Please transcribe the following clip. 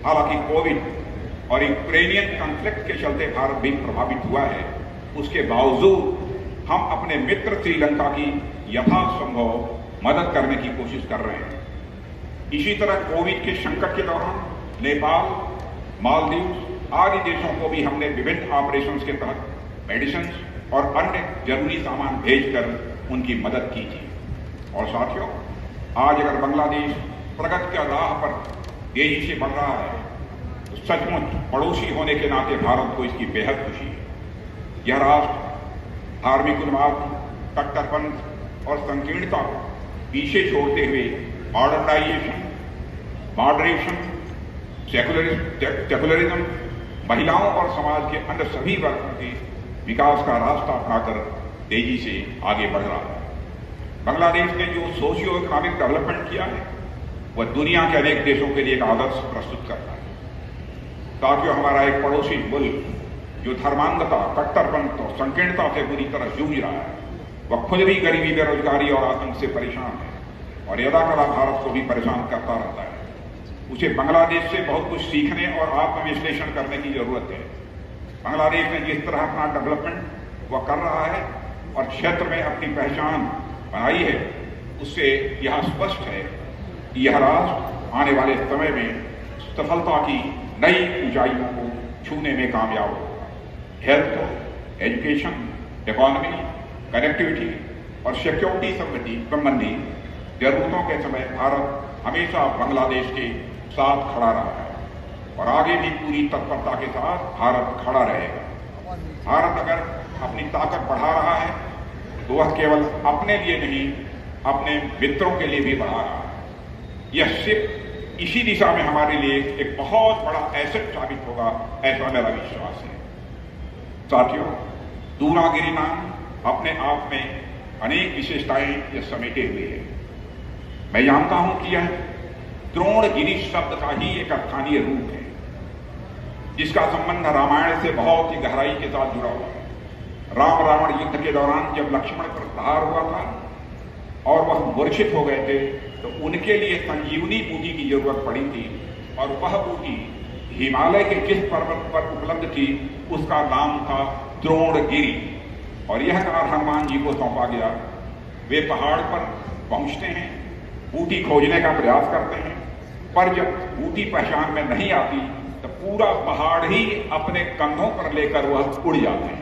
हालांकि कोविड और Ukrainian conflict के चलते भारत भी प्रभावित हुआ है, उसके बावजूद हम अपने मित्र श्रीलंका की यथासंभव मदद करने की कोशिश कर रहे हैं। इसी तरह कोविड के संकट के दौरान नेपाल, मालदीव आदि देशों को भी हमने विभिन्न ऑपरेशंस के तहत मेडिसिन और अन्य जरूरी सामान भेजकर उनकी मदद की थी। और साथियों, आज अगर बांग्लादेश प्रगति का राह पर तेजी से बढ़ रहा है तो सचमुच पड़ोसी होने के नाते भारत को इसकी बेहद खुशी है। यह राष्ट्र धार्मिक उन्माद, कट्टरपंथ और संकीर्णता को पीछे छोड़ते हुए मॉडर्नाइजेशन, मॉडरेशन, सेकुलरिज्म, महिलाओं और समाज के अन्य सभी वर्गों के विकास का रास्ता अपनाकर तेजी से आगे बढ़ रहा है। बांग्लादेश ने जो सोशियो इकोनॉमिक डेवलपमेंट किया है वह दुनिया के अनेक देशों के लिए एक आदर्श प्रस्तुत करता है। साथियों, हमारा एक पड़ोसी मुल्क जो धर्मांधता, कट्टरपंथ और संकीर्णता से बुरी तरह जूझ रहा है, वह खुद भी गरीबी, बेरोजगारी और आतंक से परेशान है और यदाकदा भारत को भी परेशान करता रहता है। उसे बांग्लादेश से बहुत कुछ सीखने और आत्मविश्लेषण करने की जरूरत है। बांग्लादेश ने जिस तरह अपना डेवलपमेंट वह कर रहा है और क्षेत्र में अपनी पहचान बनाई है, उससे यह स्पष्ट है कि यह राष्ट्र आने वाले समय में सफलता की नई ऊंचाइयों को छूने में कामयाब होगा। हेल्थ, एजुकेशन, इकोनॉमी, कनेक्टिविटी और सिक्योरिटी संबंधी जरूरतों के समय भारत हमेशा बांग्लादेश के साथ खड़ा रहा है और आगे भी पूरी तत्परता के साथ भारत खड़ा रहेगा। भारत अगर अपनी ताकत बढ़ा रहा है तो वह केवल अपने लिए नहीं, अपने मित्रों के लिए भी बढ़ा रहा है। यह सिर्फ इसी दिशा में हमारे लिए एक बहुत बड़ा एसेट साबित होगा, ऐसा मेरा विश्वास है। साथियों, दूनागिरी नाम अपने आप में अनेक विशेषताएं यह समेटे हुए है। मैं जानता हूं कि यह द्रोणगिरी शब्द का ही एक स्थानीय रूप है, जिसका संबंध रामायण से बहुत ही गहराई के साथ जुड़ा हुआ है। राम रावण युद्ध के दौरान जब लक्ष्मण पर प्रहार हुआ था और वह मूर्छित हो गए थे तो उनके लिए संजीवनी बूटी की जरूरत पड़ी थी और वह बूटी हिमालय के जिस पर्वत पर उपलब्ध थी उसका नाम था द्रोणगिरी और यह कार्य हनुमान जी को सौंपा गया। वे पहाड़ पर पहुंचते हैं, बूटी खोजने का प्रयास करते हैं, पर जब बूटी पहचान में नहीं आती तो पूरा पहाड़ ही अपने कंधों पर लेकर वह उड़ जाते हैं।